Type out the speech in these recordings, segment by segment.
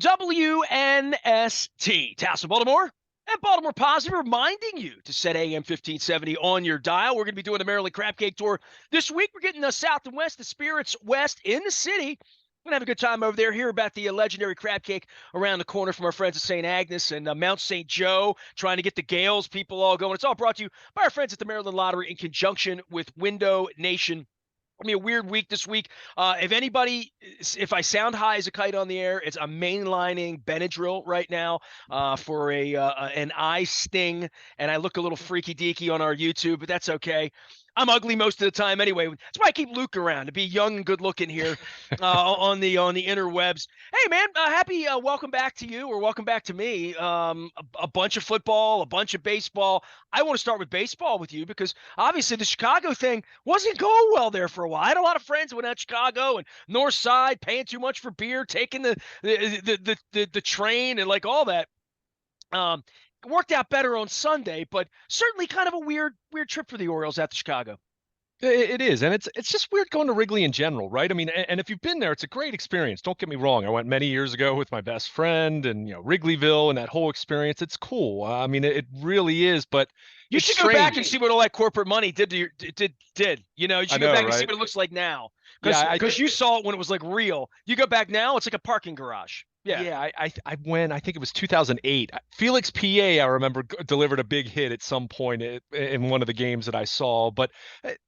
WNST, Tassel, Baltimore, and Baltimore Positive, reminding you to set AM 1570 on your dial. We're going to be doing the Maryland Crab Cake Tour this week. We're getting the South and West, the Spirits West in the city. We're going to have a good time over there. Hear about the legendary crab cake around the corner from our friends at St. Agnes and Mount St. Joe, trying to get the Gales people all going. It's all brought to you by our friends at the Maryland Lottery in conjunction with Window Nation. I mean, a weird week this week. If I sound high as a kite on the air, it's a mainlining Benadryl right now for an eye sting, and I look a little freaky deaky on our YouTube, but that's okay. I'm ugly most of the time anyway. That's why I keep Luke around, to be young and good looking here on the interwebs. Hey man, happy welcome back to you, or welcome back to me. A bunch of football, a bunch of baseball. I want to start with baseball with you because obviously the Chicago thing wasn't going well there for a while. I had a lot of friends who went out to Chicago and North Side, paying too much for beer, taking the train and like all that. Worked out better on Sunday, but certainly kind of a weird trip for the Orioles out to Chicago. It is, and it's just weird going to Wrigley in general, right? I mean, and if you've been there, it's a great experience. Don't get me wrong. I went many years ago with my best friend, and Wrigleyville and that whole experience. It's cool. I mean, it really is, but You it's should go back and strange. see what all that corporate money did to did. You should go I know, back and see right? what it looks like now. Yeah, Because you saw it when it was like real. You go back now, it's like a parking garage. Yeah. Yeah, I went, I think it was 2008. Felix PA, I remember, delivered a big hit at some point in one of the games that I saw. But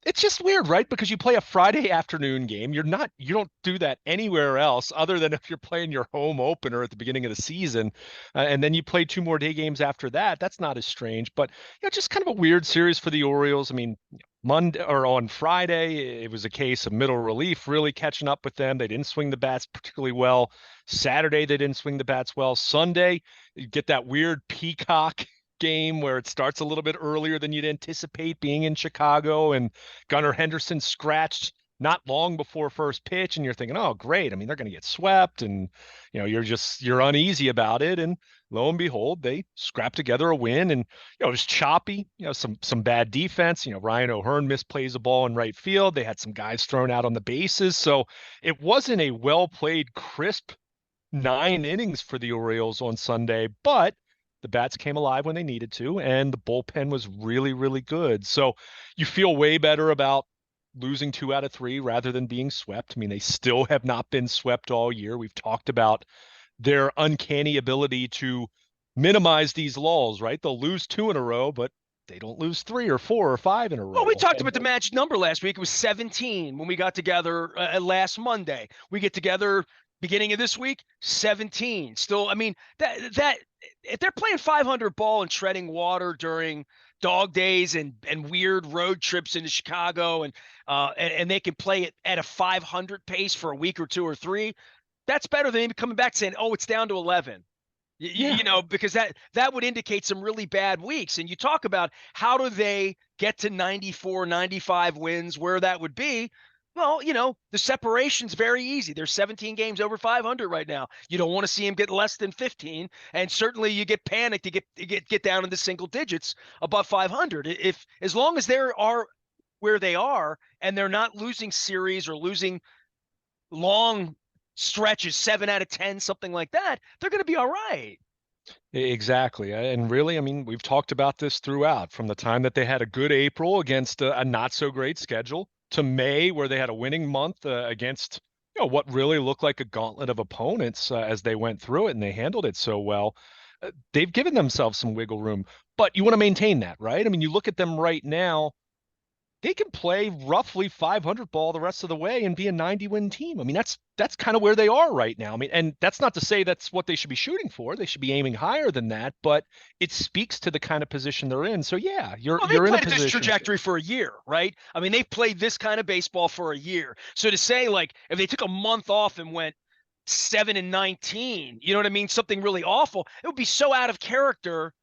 it's just weird, right? Because you play a Friday afternoon game. You don't do that anywhere else other than if you're playing your home opener at the beginning of the season. And then you play two more day games after that. That's not as strange. But, just kind of a weird series for the Orioles. I mean, Monday or on Friday, it was a case of middle relief really catching up with them. They didn't swing the bats particularly well. Saturday, they didn't swing the bats well. Sunday, you get that weird peacock game where it starts a little bit earlier than you'd anticipate being in Chicago, and Gunnar Henderson scratched not long before first pitch, and you're thinking, oh, great. I mean, they're going to get swept, and you're uneasy about it. And lo and behold, they scrapped together a win, and it was choppy. Some bad defense. Ryan O'Hearn misplays a ball in right field. They had some guys thrown out on the bases, so it wasn't a well played, crisp 9 innings for the Orioles on Sunday, but the bats came alive when they needed to, and the bullpen was really, really good. So you feel way better about losing 2 out of 3 rather than being swept. I mean, they still have not been swept all year. We've talked about their uncanny ability to minimize these lulls, right? They'll lose 2 in a row, but they don't lose 3 or 4 or 5 in a Well, row. we talked about the magic number last week. It was 17 when we got together last Monday. We get together beginning of this week, 17. Still, I mean, that if they're playing 500 ball and treading water during dog days and weird road trips into Chicago, and they can play it at a 500 pace for a week or 2 or 3, that's better than even coming back saying, oh, it's down to 11. Yeah. Because that would indicate some really bad weeks. And you talk about how do they get to 94, 95 wins, where that would be. Well, the separation's very easy. There's 17 games over 500 right now. You don't want to see them get less than 15, and certainly you get panicked to get down into single digits above 500. If as long as they are where they are and they're not losing series or losing long stretches, 7 out of 10, something like that, they're going to be all right. Exactly. And really, I mean, we've talked about this throughout from the time that they had a good April against a not so great schedule to May, where they had a winning month against, what really looked like a gauntlet of opponents as they went through it, and they handled it so well. They've given themselves some wiggle room, but you want to maintain that, right? I mean, you look at them right now, they can play roughly 500 ball the rest of the way and be a 90-win team. I mean, that's kind of where they are right now. I mean, and that's not to say that's what they should be shooting for. They should be aiming higher than that, but it speaks to the kind of position they're in. So yeah, Well, you're they in a played this position. trajectory for a year, right? I mean, they've played this kind of baseball for a year. So to say, like, if they took a month off and went 7-19, you know what I mean? Something really awful, it would be so out of character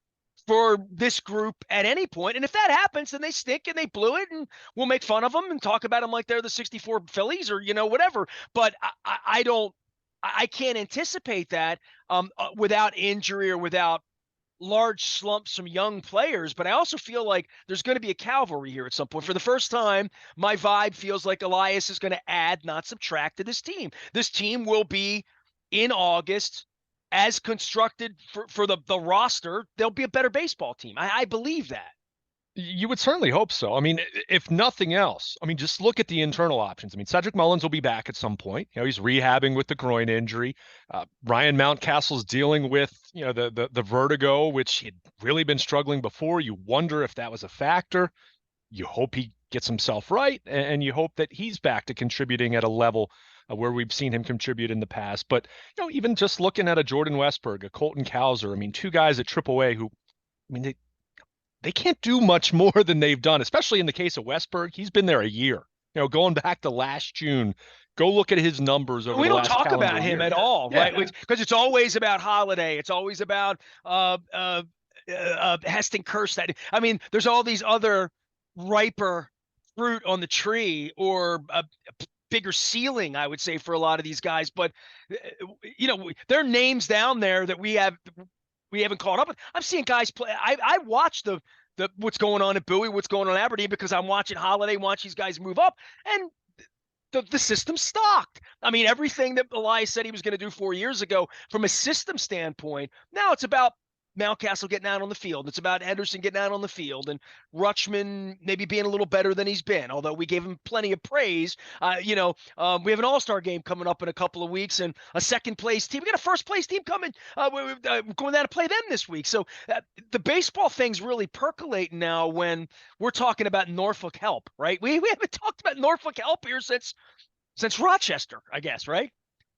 for this group at any point. And if that happens, then they stink and they blew it, and we'll make fun of them and talk about them like they're the 64 Phillies or, whatever. But I can't anticipate that without injury or without large slumps from young players. But I also feel like there's going to be a cavalry here at some point. For the first time, my vibe feels like Elias is going to add, not subtract to this team. This team will be in August as constructed for the roster, they'll be a better baseball team. I believe that. You would certainly hope so. I mean, if nothing else, I mean, just look at the internal options. I mean, Cedric Mullins will be back at some point. He's rehabbing with the groin injury. Ryan Mountcastle's dealing with, the vertigo, which he'd really been struggling before. You wonder if that was a factor. You hope he gets himself right, and you hope that he's back to contributing at a level where we've seen him contribute in the past. But, even just looking at a Jordan Westberg, a Colton Cowser, I mean, two guys at AAA who, I mean, they can't do much more than they've done, especially in the case of Westberg. He's been there a year. Going back to last June, go look at his numbers over We the don't last talk calendar about him year. at all, Yeah. right? Because it's always about Holiday. It's always about Heston Kjerstad. I mean, there's all these other riper fruit on the tree, or a bigger ceiling, I would say, for a lot of these guys. But there are names down there that we haven't caught up with. I'm seeing guys play. I watch the what's going on at Bowie, what's going on at Aberdeen, because I'm watching Holiday, watch these guys move up, and the system's stocked. I mean, everything that Elias said he was going to do 4 years ago from a system standpoint, now it's about Mountcastle getting out on the field. It's about Henderson getting out on the field, and Rutschman maybe being a little better than he's been, although we gave him plenty of praise. We have an all-star game coming up in a couple of weeks, and a second-place team. We got a first-place team coming. We're going down to play them this week. So the baseball thing's really percolating now when we're talking about Norfolk help, right? We haven't talked about Norfolk help here since Rochester, I guess, right?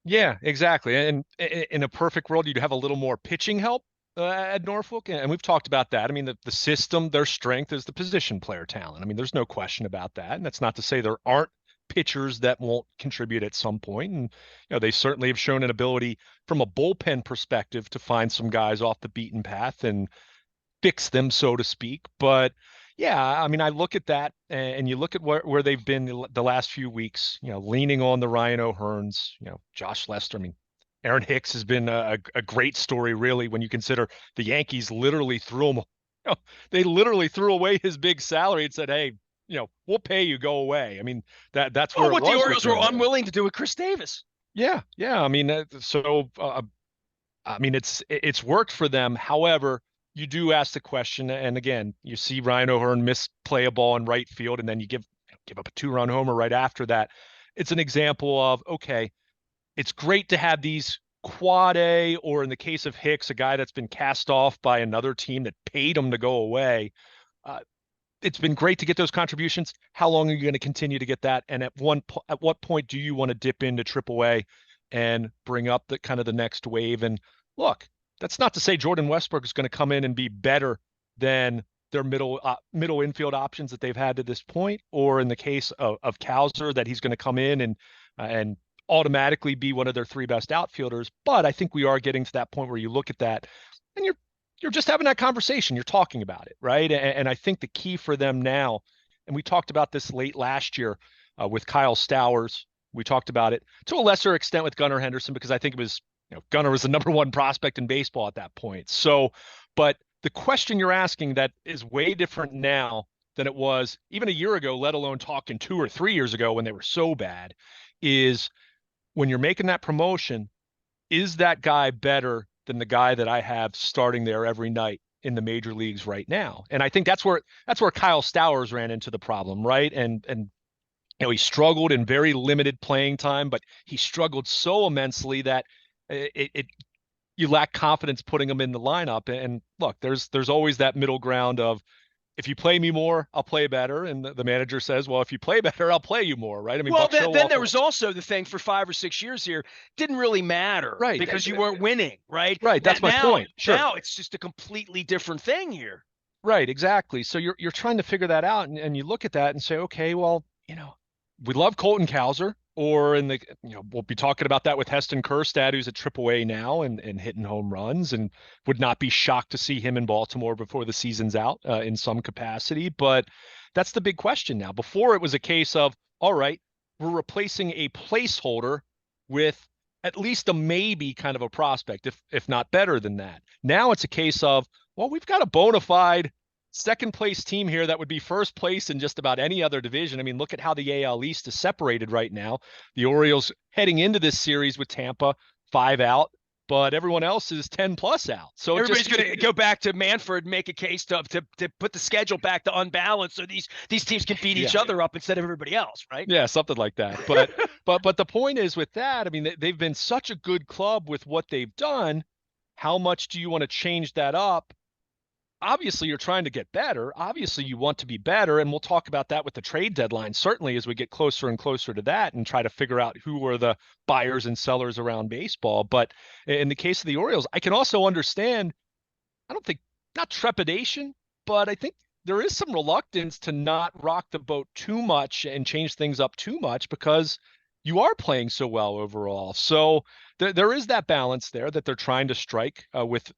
Yeah, exactly. And in a perfect world, you'd have a little more pitching help at Norfolk, and we've talked about that. I mean, the system, their strength is the position player talent. I mean, there's no question about that. And that's not to say there aren't pitchers that won't contribute at some point. And they certainly have shown an ability from a bullpen perspective to find some guys off the beaten path and fix them, so to speak. But yeah, I mean, I look at that, and you look at where they've been the last few weeks, leaning on the Ryan O'Hearns, Josh Lester. I mean, Aaron Hicks has been a great story, really, when you consider the Yankees literally threw him. They literally threw away his big salary and said, "Hey, we'll pay you, go away." I mean, that's where what it was the Orioles with were him. unwilling to do with Chris Davis. Yeah. I mean, I mean, it's worked for them. However, you do ask the question, and again, you see Ryan O'Hearn misplay a ball in right field, and then you give up a 2-run homer right after that. It's an example of, okay, it's great to have these quad A, or in the case of Hicks, a guy that's been cast off by another team that paid him to go away. It's been great to get those contributions. How long are you going to continue to get that? And at what point do you want to dip into AAA and bring up the kind of the next wave? And look, that's not to say Jordan Westbrook is going to come in and be better than their middle infield options that they've had to this point, or in the case of Cowser, that he's going to come in and automatically be one of their 3 best outfielders. But I think we are getting to that point where you look at that and you're just having that conversation. You're talking about it, right? And I think the key for them now, and we talked about this late last year with Kyle Stowers. We talked about it to a lesser extent with Gunnar Henderson, because I think it was, Gunnar was the number 1 prospect in baseball at that point. So, but the question you're asking that is way different now than it was even a year ago, let alone talking 2 or 3 years ago when they were so bad, is when you're making that promotion, is that guy better than the guy that I have starting there every night in the major leagues right now? And I think that's where Kyle Stowers ran into the problem, right? And he struggled in very limited playing time, but he struggled so immensely that you lack confidence putting him in the lineup. And look, there's always that middle ground of, if you play me more, I'll play better. And the manager says, well, if you play better, I'll play you more, right? I mean, well, then there was also the thing for 5 or 6 years here, didn't really matter, right, because you weren't winning, right? Right, that's my point. Sure. Now it's just a completely different thing here. Right, exactly. So you're trying to figure that out, and you look at that and say, okay, well, we love Colton Cowser, or we'll be talking about that with Heston Kjerstad, who's at AAA now and hitting home runs, and would not be shocked to see him in Baltimore before the season's out in some capacity. But that's the big question now. Before, it was a case of, all right, we're replacing a placeholder with at least a maybe kind of a prospect, if not better than that. Now it's a case of, well, we've got a bona fide second place team here that would be first place in just about any other division. I mean, look at how the AL East is separated right now. The Orioles heading into this series with Tampa 5 out, but everyone else is 10 plus out. So Everybody's going to go back to Manfred and make a case to put the schedule back to unbalanced so these teams can beat each other up instead of everybody else, right? Yeah, something like that. But the point is with that, I mean, they've been such a good club with what they've done. How much do you want to change that up? Obviously, you're trying to get better. Obviously, you want to be better. And we'll talk about that with the trade deadline, certainly as we get closer and closer to that and try to figure out who are the buyers and sellers around baseball. But in the case of the Orioles, I can also understand, I don't think, not trepidation, but I think there is some reluctance to not rock the boat too much and change things up too much because you are playing so well overall. So there is that balance there that they're trying to strike with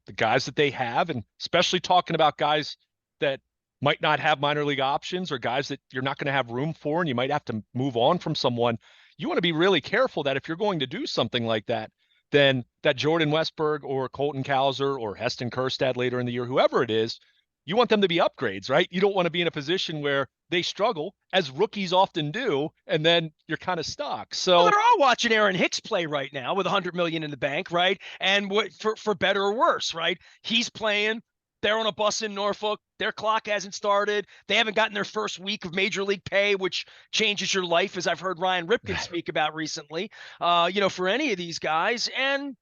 the guys that they have, and especially talking about guys that might not have minor league options or guys that you're not going to have room for and you might have to move on from someone. You want to be really careful that if you're going to do something like that, then that Jordan Westberg or Colton Cowser or Heston Kjerstad later in the year, whoever it is, you want them to be upgrades, right? You don't want to be in a position where they struggle, as rookies often do, and then you're kind of stuck. So well, they're all watching Aaron Hicks play right now with $100 million in the bank, right? And what for better or worse, right? He's playing. They're on a bus in Norfolk. Their clock hasn't started. They haven't gotten their first week of major league pay, which changes your life, as I've heard Ryan Ripken speak about recently. For any of these guys, and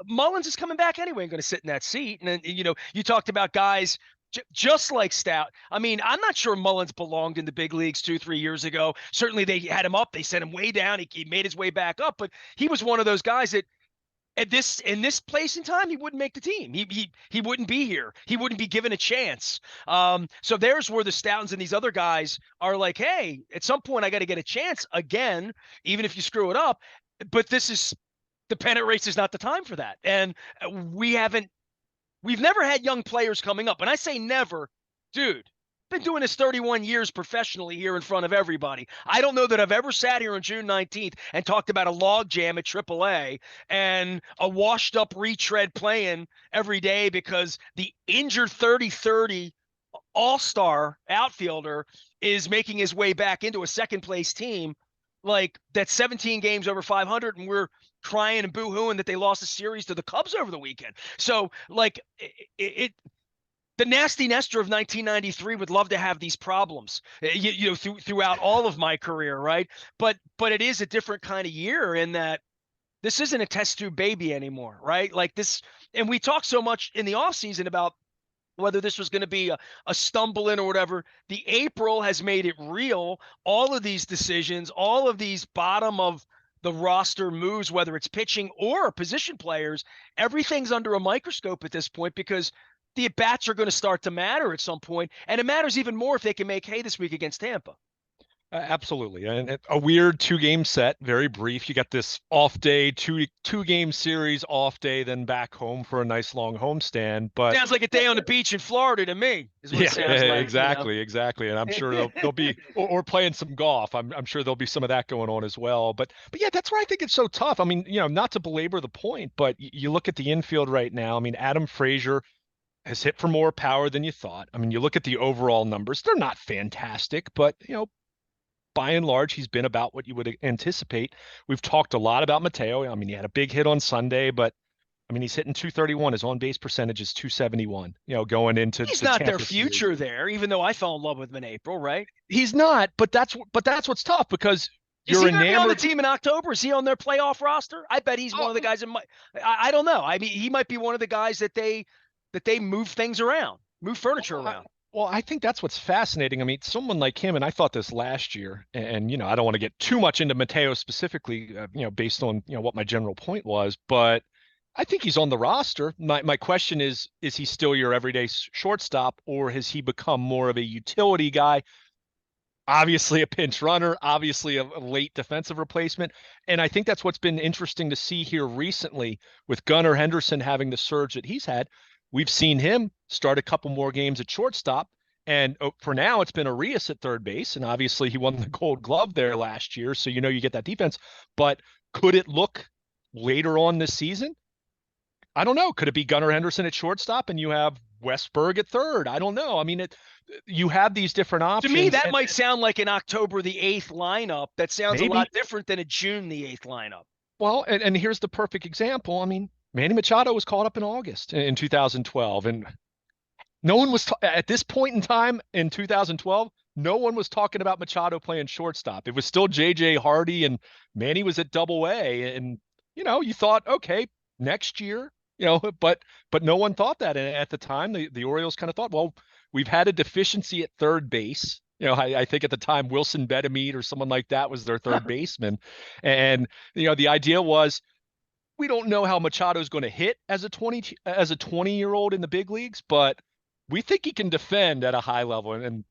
Mullins is coming back anyway and going to sit in that seat. And then, you talked about guys just like Stout. I mean, I'm not sure Mullins belonged in the big leagues 2-3 years ago. Certainly they had him up. They sent him way down. He made his way back up, but he was one of those guys that in this place in time, he wouldn't make the team. He wouldn't be here. He wouldn't be given a chance. So there's where the Stoutons and these other guys are like, hey, at some point I got to get a chance again, even if you screw it up. But the pennant race is not the time for that. And we've never had young players coming up. And I say never, dude. Been doing this 31 years professionally here in front of everybody. I don't know that I've ever sat here on June 19th and talked about a log jam at AAA and a washed up retread playing every day because the injured 30-30 all-star outfielder is making his way back into a second place team. Like that's 17 games over 500, and we're crying and boo-hooing that they lost a series to the Cubs over the weekend. So like the nasty Nestor of 1993 would love to have these problems, throughout all of my career, right? But it is a different kind of year in that this isn't a test tube baby anymore, right? Like this, and we talk so much in the offseason about whether this was going to be a stumble in or whatever. The April has made it real. All of these decisions, all of these bottom of the roster moves, whether it's pitching or position players, everything's under a microscope at this point because the at-bats are going to start to matter at some point, and it matters even more if they can make hay this week against Tampa. Absolutely. And a weird 2-game set, very brief. You got this off day, two-game series off day, then back home for a nice long homestand. But sounds like a day on the beach in Florida to me. Is what it sounds like, exactly. And I'm sure they'll be or playing some golf. I'm sure there'll be some of that going on as well. But yeah, that's where I think it's so tough. I mean, not to belabor the point, but you look at the infield right now. I mean, Adam Frazier has hit for more power than you thought. I mean, you look at the overall numbers, they're not fantastic, but by and large, he's been about what you would anticipate. We've talked a lot about Mateo. I mean, he had a big hit on Sunday, but I mean, he's hitting 231. His on-base percentage is 271. Going into he's not their future there, even though I fell in love with him in April, right? He's not, but that's what's tough because is he going to be on the team in October? Is he on their playoff roster? I bet he's one of the guys that I don't know. I mean, he might be one of the guys that they move things around, move furniture around. Well, I think that's what's fascinating. I mean, someone like him, and I thought this last year, and I don't want to get too much into Mateo specifically, based on what my general point was, but I think he's on the roster. My question is he still your everyday shortstop, or has he become more of a utility guy? Obviously a pinch runner, obviously a late defensive replacement. And I think that's what's been interesting to see here recently with Gunnar Henderson having the surge that he's had. We've seen him start a couple more games at shortstop, and for now it's been Arias at third base, and obviously he won the Gold Glove there last year, so you get that defense. But could it look later on this season? I don't know. Could it be Gunnar Henderson at shortstop and you have Westberg at third? I don't know. I mean, you have these different options. To me, that might sound like an October the 8th lineup. That sounds maybe a lot different than a June the 8th lineup. Well, and here's the perfect example. I mean, Manny Machado was called up in August in 2012, and no one was at this point in time in 2012. No one was talking about Machado playing shortstop. It was still J.J. Hardy, and Manny was at Double A, and you thought, okay, next year, but no one thought that. And at the time, the Orioles kind of thought, well, we've had a deficiency at third base. I think at the time Wilson Betemit or someone like that was their third baseman, and the idea was we don't know how Machado is going to hit as a 20-year-old in the big leagues, but we think he can defend at a high level, and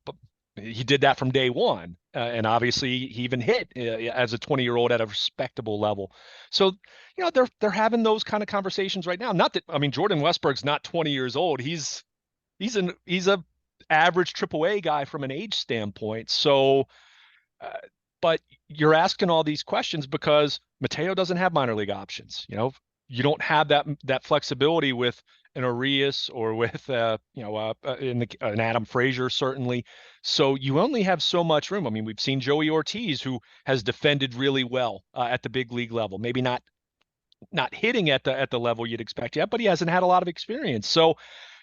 he did that from day one. And obviously, he even hit as a 20-year-old at a respectable level. So, they're having those kind of conversations right now. Not that I mean, Jordan Westburg's not 20 years old. He's a average AAA guy from an age standpoint. So, uh, but you're asking all these questions because Mateo doesn't have minor league options. You don't have that flexibility with an Arias or with an Adam Frazier certainly. So you only have so much room. I mean, we've seen Joey Ortiz, who has defended really well at the big league level. Maybe not hitting at the level you'd expect yet, but he hasn't had a lot of experience. So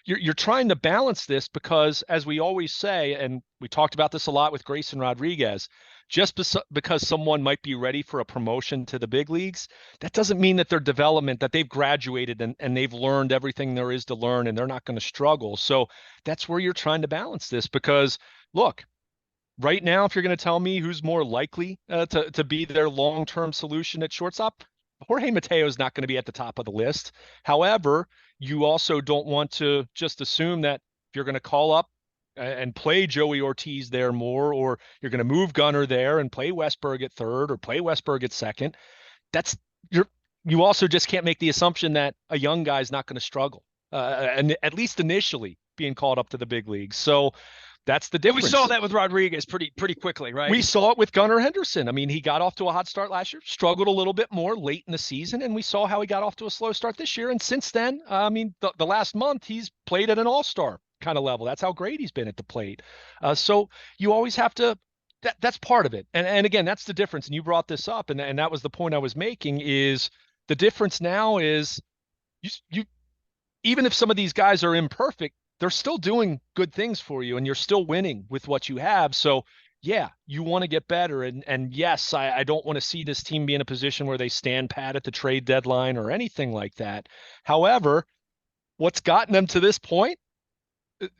you're trying to balance this because, as we always say, and we talked about this a lot with Grayson Rodriguez, just because someone might be ready for a promotion to the big leagues, that doesn't mean that their development, that they've graduated and they've learned everything there is to learn and they're not going to struggle. So that's where you're trying to balance this because, look, right now, if you're going to tell me who's more likely to be their long-term solution at shortstop, Jorge Mateo is not going to be at the top of the list. However, you also don't want to just assume that if you're going to call up and play Joey Ortiz there more, or you're going to move Gunnar there and play Westberg at third or play Westberg at second, that's you also just can't make the assumption that a young guy's not going to struggle, and at least initially being called up to the big leagues. So that's the And we difference. saw that with Rodriguez pretty quickly, right? We saw it with Gunnar Henderson. I mean, he got off to a hot start last year, struggled a little bit more late in the season, and we saw how he got off to a slow start this year. And since then, I mean, the last month, he's played at an all-star kind of level. That's how great he's been at the plate. So you always have to, that's part of it. And again, that's the difference. And you brought this up, and that was the point I was making, is the difference now is you even if some of these guys are imperfect, they're still doing good things for you and you're still winning with what you have. So yeah, you want to get better. And yes, I don't want to see this team be in a position where they stand pat at the trade deadline or anything like that. However, what's gotten them to this point,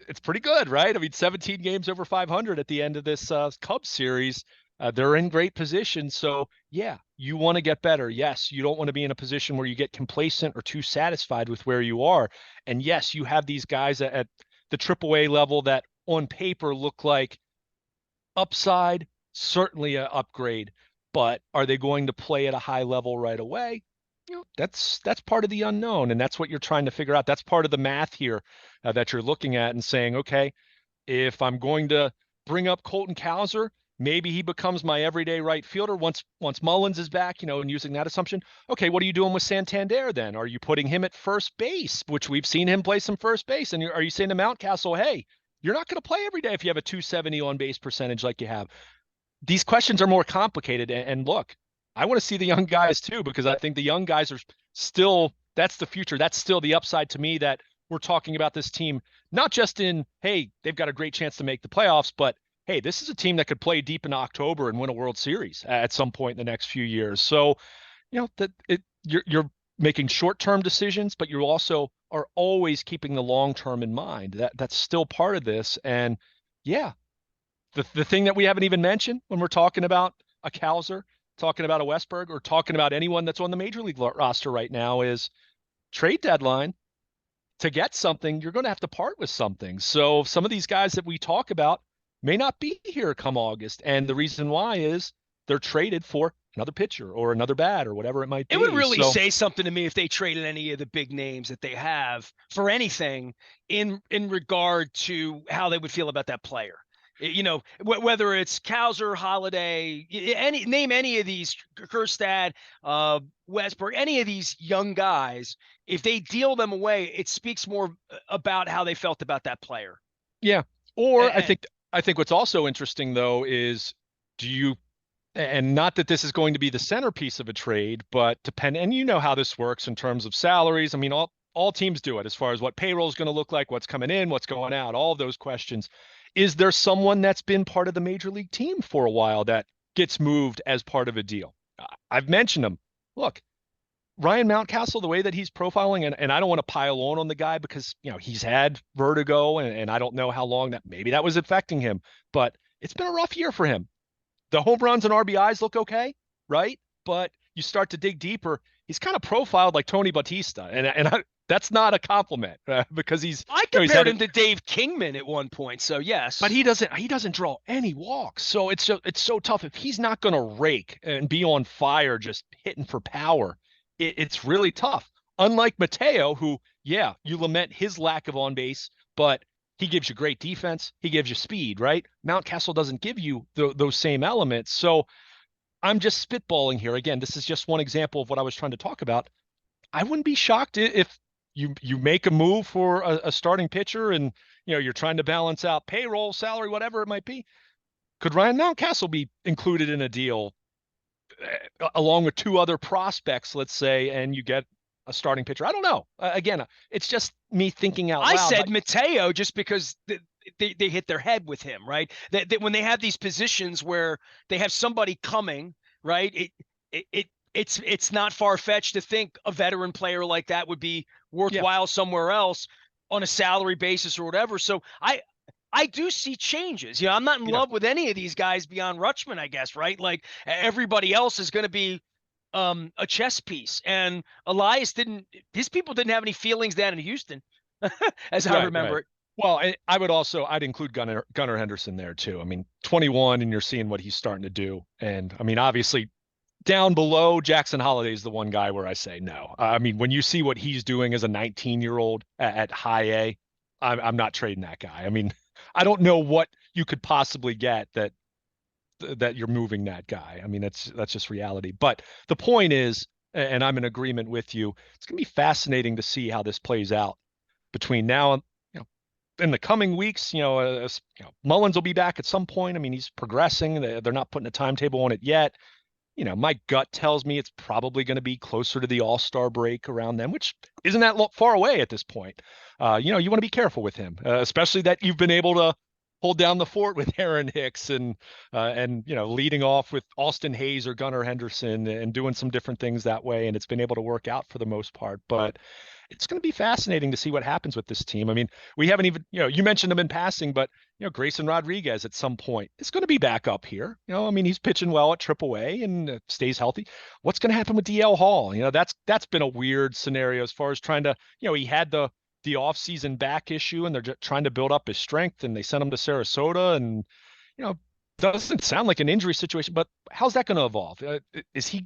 it's pretty good, right? I mean, 17 games over 500 at the end of this Cubs series. They're in great position. So, yeah, you want to get better. Yes, you don't want to be in a position where you get complacent or too satisfied with where you are. And yes, you have these guys at the AAA level that on paper look like upside, certainly an upgrade, but are they going to play at a high level right away? That's part of the unknown, and that's what you're trying to figure out. That's part of the math here that you're looking at and saying, okay, if I'm going to bring up Colton Cowser, maybe he becomes my everyday right fielder once Mullins is back, and using that assumption. Okay, what are you doing with Santander then? Are you putting him at first base, which we've seen him play some first base? And are you saying to Mountcastle, hey, you're not going to play every day if you have a 270 on base percentage like you have? These questions are more complicated. And look, I want to see the young guys too, because I think the young guys are still, that's the future. That's still the upside to me, that we're talking about this team, not just in, hey, they've got a great chance to make the playoffs, but hey, this is a team that could play deep into October and win a World Series at some point in the next few years. So, you're making short-term decisions, but you also are always keeping the long-term in mind. That's still part of this. And yeah, the thing that we haven't even mentioned when we're talking about a Cowser, talking about a Westberg, or talking about anyone that's on the major league roster right now is trade deadline. To get something, you're going to have to part with something. So some of these guys that we talk about may not be here come August. And the reason why is they're traded for another pitcher or another bat or whatever it might be. It would really So, say something to me if they traded any of the big names that they have for anything in regard to how they would feel about that player. Whether it's Cowser, Holiday, name any of these, Kerstad, Westbrook, any of these young guys, if they deal them away, it speaks more about how they felt about that player. yeah. Or And I think what's also interesting though is, do you And not that this is going to be the centerpiece of a trade, but and you know how this works in terms of salaries. I mean, all teams do it as far as what payroll is going to look like, what's coming in, what's going out, all of those questions. Is there someone that's been part of the major league team for a while that gets moved as part of a deal? I've mentioned him. Look, Ryan Mountcastle, the way that he's profiling, and I don't want to pile on the guy because, he's had vertigo and I don't know how long maybe that was affecting him, but it's been a rough year for him. The home runs and RBIs look okay, right? But you start to dig deeper, he's kind of profiled like Tony Bautista, and that's not a compliment because I compared him to Dave Kingman at one point, so yes. But he doesn't draw any walks, so it's so tough if he's not going to rake and be on fire, just hitting for power. It's really tough. Unlike Mateo, who, yeah, you lament his lack of on base, but he gives you great defense. He gives you speed, right? Mountcastle doesn't give you those same elements. So I'm just spitballing here. Again, this is just one example of what I was trying to talk about. I wouldn't be shocked if you make a move for a starting pitcher and you're trying to balance out payroll, salary, whatever it might be. Could Ryan Mountcastle be included in a deal along with two other prospects, let's say, and you get a starting pitcher? I don't know. Again, it's just me thinking out loud. I said Mateo just because they hit their head with him, right? That when they have these positions where they have somebody coming, right? It's not far-fetched to think a veteran player like that would be worthwhile somewhere else on a salary basis or whatever. So I do see changes. I'm not in love with any of these guys beyond Rutschman, I guess, right? Like everybody else is going to be a chess piece, and Elias his people didn't have any feelings down in Houston as I remember it. Well, I'd include Gunnar Henderson there too. I mean, 21 and you're seeing what he's starting to do. And I mean, obviously down below, Jackson Holliday is the one guy where I say no. I mean, when you see what he's doing as a 19-year-old at high A, I'm not trading that guy. I mean, I don't know what you could possibly get that you're moving that guy. I mean, that's just reality. But the point is, and I'm in agreement with you, it's going to be fascinating to see how this plays out between now and in the coming weeks. Mullins will be back at some point. I mean, he's progressing. They're not putting a timetable on it yet. My gut tells me it's probably going to be closer to the All-Star break around then, which isn't that far away at this point. You want to be careful with him, especially that you've been able to hold down the fort with Aaron Hicks and leading off with Austin Hayes or Gunnar Henderson and doing some different things that way. And it's been able to work out for the most part. But it's going to be fascinating to see what happens with this team. I mean, we haven't even, you mentioned him in passing, but, Grayson Rodriguez at some point is going to be back up here. I mean, he's pitching well at AAA and stays healthy. What's going to happen with DL Hall? That's been a weird scenario as far as trying to, he had the offseason back issue and they're just trying to build up his strength and they sent him to Sarasota and, doesn't sound like an injury situation, but how's that going to evolve? Is he,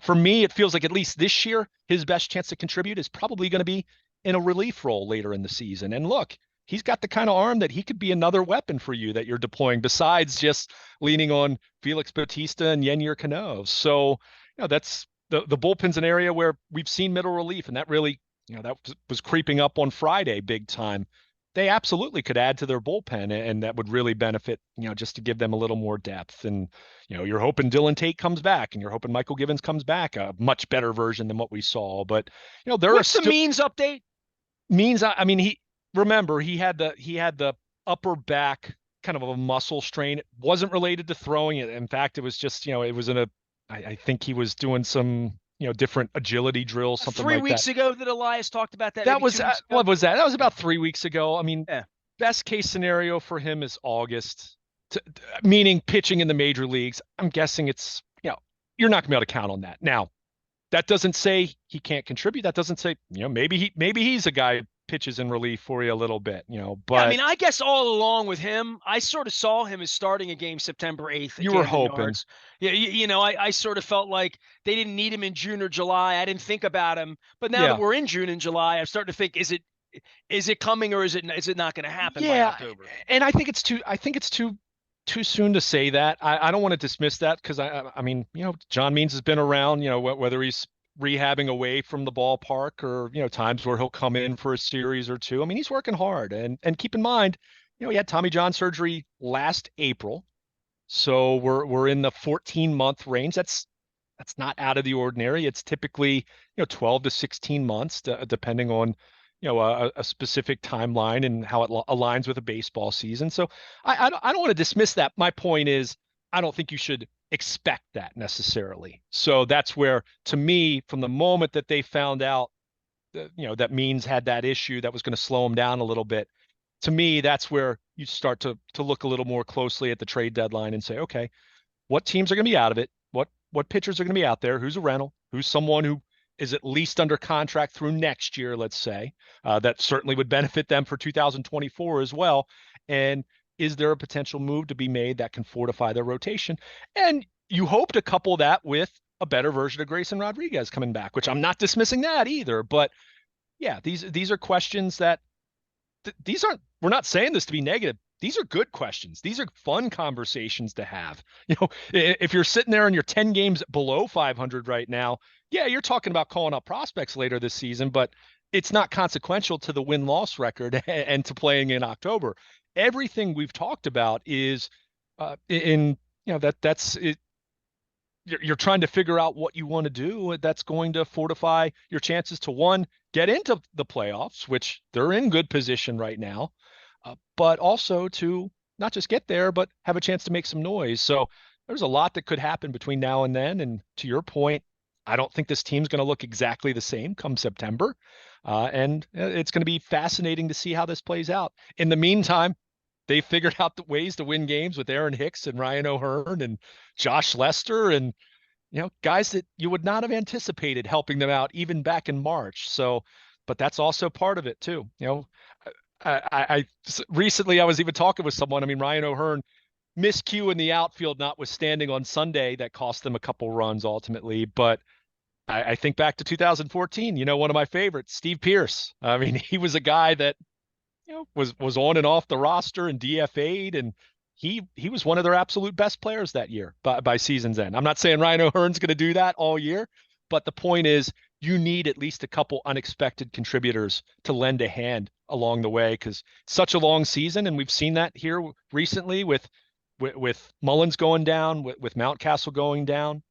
for me, it feels like at least this year, his best chance to contribute is probably going to be in a relief role later in the season. And look, he's got the kind of arm that he could be another weapon for you that you're deploying besides just leaning on Felix Bautista and Yennier Cano. So, that's the bullpen's an area where we've seen middle relief, and that really, that was creeping up on Friday big time. They absolutely could add to their bullpen, and that would really benefit, just to give them a little more depth. And, you're hoping Dylan Tate comes back and you're hoping Michael Givens comes back, a much better version than what we saw. But, what's the Means update? Means, I mean, he had the upper back kind of a muscle strain. It wasn't related to throwing it. In fact, it was just, it was I think he was doing some, different agility drills, something like that. 3 weeks ago that Elias talked about that. That was, what was that? That was about 3 weeks ago. I mean, best case scenario for him is August, meaning pitching in the major leagues. I'm guessing it's, you're not gonna be able to count on that. Now, that doesn't say he can't contribute. That doesn't say, maybe he's a guy who pitches in relief for you a little bit, but I mean, I guess all along with him, I sort of saw him as starting a game September 8th. You were hoping. Yeah, I sort of felt like they didn't need him in June or July. I didn't think about him, but now that we're in June and July, I'm starting to think, is it coming or is it not going to happen by October? And I think it's too soon to say that. I don't want to dismiss that because I mean, John Means has been around, whether he's rehabbing away from the ballpark or, times where he'll come in for a series or two. I mean, he's working hard and keep in mind, he had Tommy John surgery last April. So we're in the 14-month range. That's not out of the ordinary. It's typically, 12 to 16 months, depending on, a specific timeline and how it aligns with a baseball season. So I don't want to dismiss that. My point is, I don't think you should expect that necessarily. So that's where, to me, from the moment that they found out that, that Means had that issue that was going to slow him down a little bit, to me, that's where you start to look a little more closely at the trade deadline and say, okay, what teams are going to be out of it? What pitchers are going to be out there? Who's a rental? Who's someone who is at least under contract through next year, let's say, that certainly would benefit them for 2024 as well. And is there a potential move to be made that can fortify their rotation? And you hope to couple that with a better version of Grayson Rodriguez coming back, which I'm not dismissing that either. But yeah, these are questions that these aren't, we're not saying this to be negative. These are good questions. These are fun conversations to have. If you're sitting there and you're 10 games below 500 right now, yeah, you're talking about calling up prospects later this season, but it's not consequential to the win-loss record and to playing in October. Everything we've talked about is that's it. You're trying to figure out what you want to do that's going to fortify your chances to, one, get into the playoffs, which they're in good position right now, but also to not just get there, but have a chance to make some noise. So there's a lot that could happen between now and then. And to your point, I don't think this team's going to look exactly the same come September. And it's going to be fascinating to see how this plays out. In the meantime, they figured out the ways to win games with Aaron Hicks and Ryan O'Hearn and Josh Lester and, guys that you would not have anticipated helping them out even back in March. So, but that's also part of it too. I recently I was even talking with someone. I mean, Ryan O'Hearn miscue in the outfield, notwithstanding on Sunday, that cost them a couple runs ultimately. But I think back to 2014. One of my favorites, Steve Pearce. I mean, he was a guy that was on and off the roster and DFA'd, and he was one of their absolute best players that year by season's end. I'm not saying Ryan O'Hearn's going to do that all year, but the point is you need at least a couple unexpected contributors to lend a hand along the way, because such a long season, and we've seen that here recently with Mullins going down, with Mountcastle going down.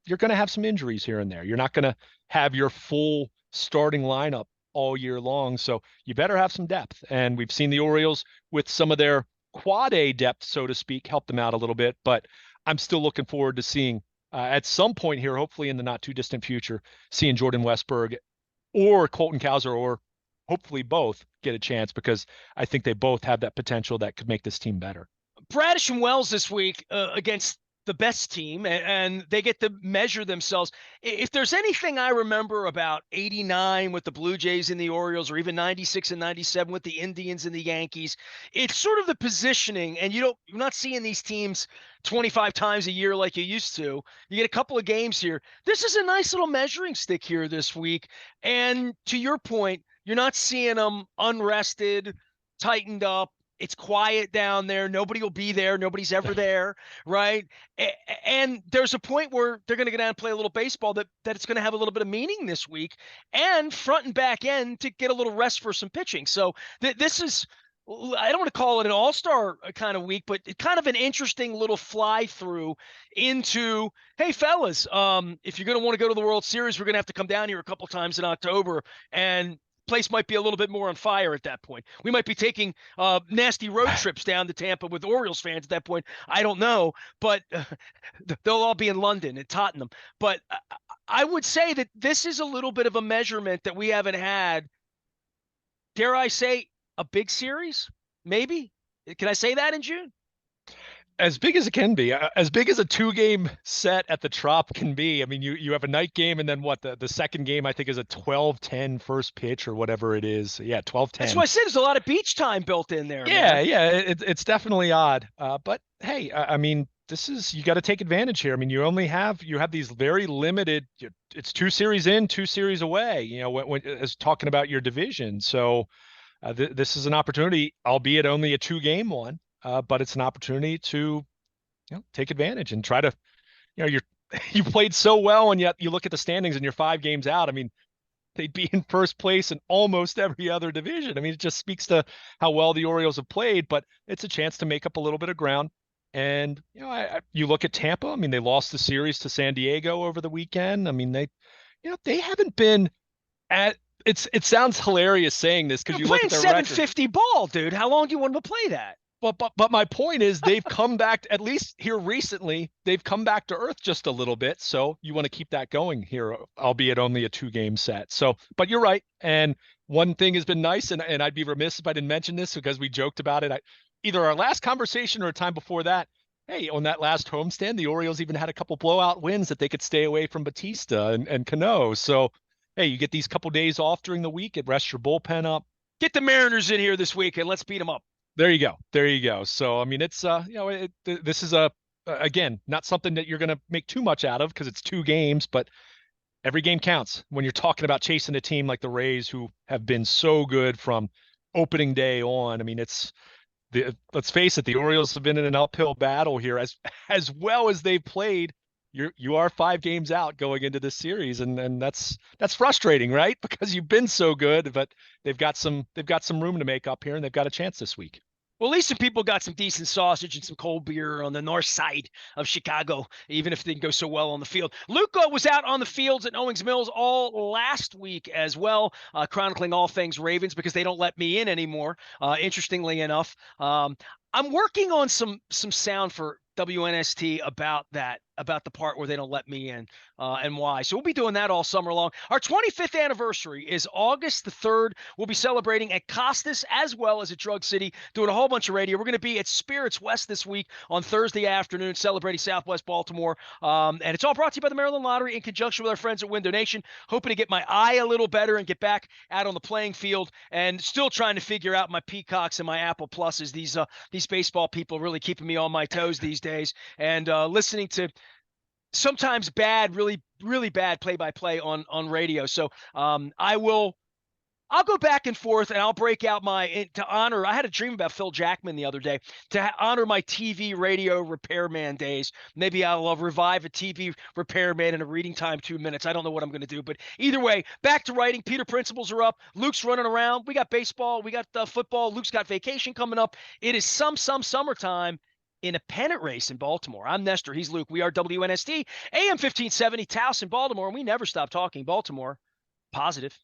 You're going to have some injuries here and there. You're not going to have your full starting lineup all year long. So you better have some depth. And we've seen the Orioles with some of their quad A depth, so to speak, help them out a little bit. But I'm still looking forward to seeing at some point here, hopefully in the not too distant future, seeing Jordan Westberg or Colton Cowser, or hopefully both, get a chance, because I think they both have that potential that could make this team better. Bradish and Wells this week against the best team, and they get to measure themselves. If there's anything I remember about 89 with the Blue Jays and the Orioles, or even 96 and 97 with the Indians and the Yankees, it's sort of the positioning, and you're not seeing these teams 25 times a year like you used to. You get a couple of games here. This is a nice little measuring stick here this week. And to your point, you're not seeing them unrested, tightened up. It's quiet down there. Nobody will be there. Nobody's ever there, right? And there's a point where they're going to get down and play a little baseball that it's going to have a little bit of meaning this week, and front and back end to get a little rest for some pitching. So this is, I don't want to call it an all-star kind of week, but kind of an interesting little fly through into, hey, fellas, if you're going to want to go to the World Series, we're going to have to come down here a couple times in October, and place might be a little bit more on fire at that point. We might be taking nasty road trips down to Tampa with Orioles fans at that point. I don't know, but they'll all be in London and Tottenham. But I would say that this is a little bit of a measurement that we haven't had. Dare I say a big series? Maybe. Can I say that in June? As big as it can be, as big as a 2-game set at the Trop can be. I mean, you have a night game, and then what, the second game I think is a 12-10 first pitch or whatever it is. Yeah, 12-10. That's why I said there's a lot of beach time built in there. Yeah, man. yeah, it's definitely odd. But hey, I mean, you got to take advantage here. I mean, you have these very limited. It's 2 series in, 2 series away. When as talking about your division. So this is an opportunity, albeit only a 2-game one. But it's an opportunity to, take advantage and try to, you played so well, and yet you look at the standings and you're 5 games out. I mean, they'd be in first place in almost every other division. I mean, it just speaks to how well the Orioles have played, but it's a chance to make up a little bit of ground And you look at Tampa. I mean, they lost the series to San Diego over the weekend. I mean, they haven't been at. It sounds hilarious saying this because They're you look playing at their record. 750 ball, dude. How long do you want them to play that? But my point is they've come back, at least here recently, they've come back to earth just a little bit. So you want to keep that going here, albeit only a 2-game set. So, but you're right. And one thing has been nice, and I'd be remiss if I didn't mention this because we joked about it. Either our last conversation or a time before that, hey, on that last homestand, the Orioles even had a couple blowout wins that they could stay away from Batista and Cano. So, hey, you get these couple days off during the week, it rests your bullpen up. Get the Mariners in here this week and let's beat them up. There you go. There you go. So, I mean, it's, this is again, not something that you're going to make too much out of because it's 2 games, but every game counts when you're talking about chasing a team like the Rays who have been so good from opening day on. I mean, let's face it, the Orioles have been in an uphill battle here as well as they've played. You are 5 games out going into this series, and that's frustrating, right? Because you've been so good, but they've got some room to make up here, and they've got a chance this week. Well, at least some people got some decent sausage and some cold beer on the north side of Chicago, even if it didn't go so well on the field. Luca was out on the fields at Owings Mills all last week as well, chronicling all things Ravens because they don't let me in anymore, interestingly enough. I'm working on some sound for WNST about the part where they don't let me in and why. So we'll be doing that all summer long. Our 25th anniversary is August the 3rd. We'll be celebrating at Costas as well as at Drug City, doing a whole bunch of radio. We're going to be at Spirits West this week on Thursday afternoon, celebrating Southwest Baltimore. And it's all brought to you by the Maryland Lottery in conjunction with our friends at Window Nation. Hoping to get my eye a little better and get back out on the playing field, and still trying to figure out my Peacocks and my Apple Pluses. These baseball people really keeping me on my toes these days, and listening to sometimes bad, really, really bad play-by-play on radio. So I'll go back and forth, and I'll break out to honor. I had a dream about Phil Jackman the other day to honor my TV radio repairman days. Maybe I'll revive a TV repairman in a reading time 2 minutes. I don't know what I'm going to do, but either way, back to writing. Peter principals are up. Luke's running around. We got baseball. We got football. Luke's got vacation coming up. It is some summertime in a pennant race in Baltimore. I'm Nestor. He's Luke. We are WNST, AM 1570, Taos in Baltimore, and we never stop talking Baltimore. Positive.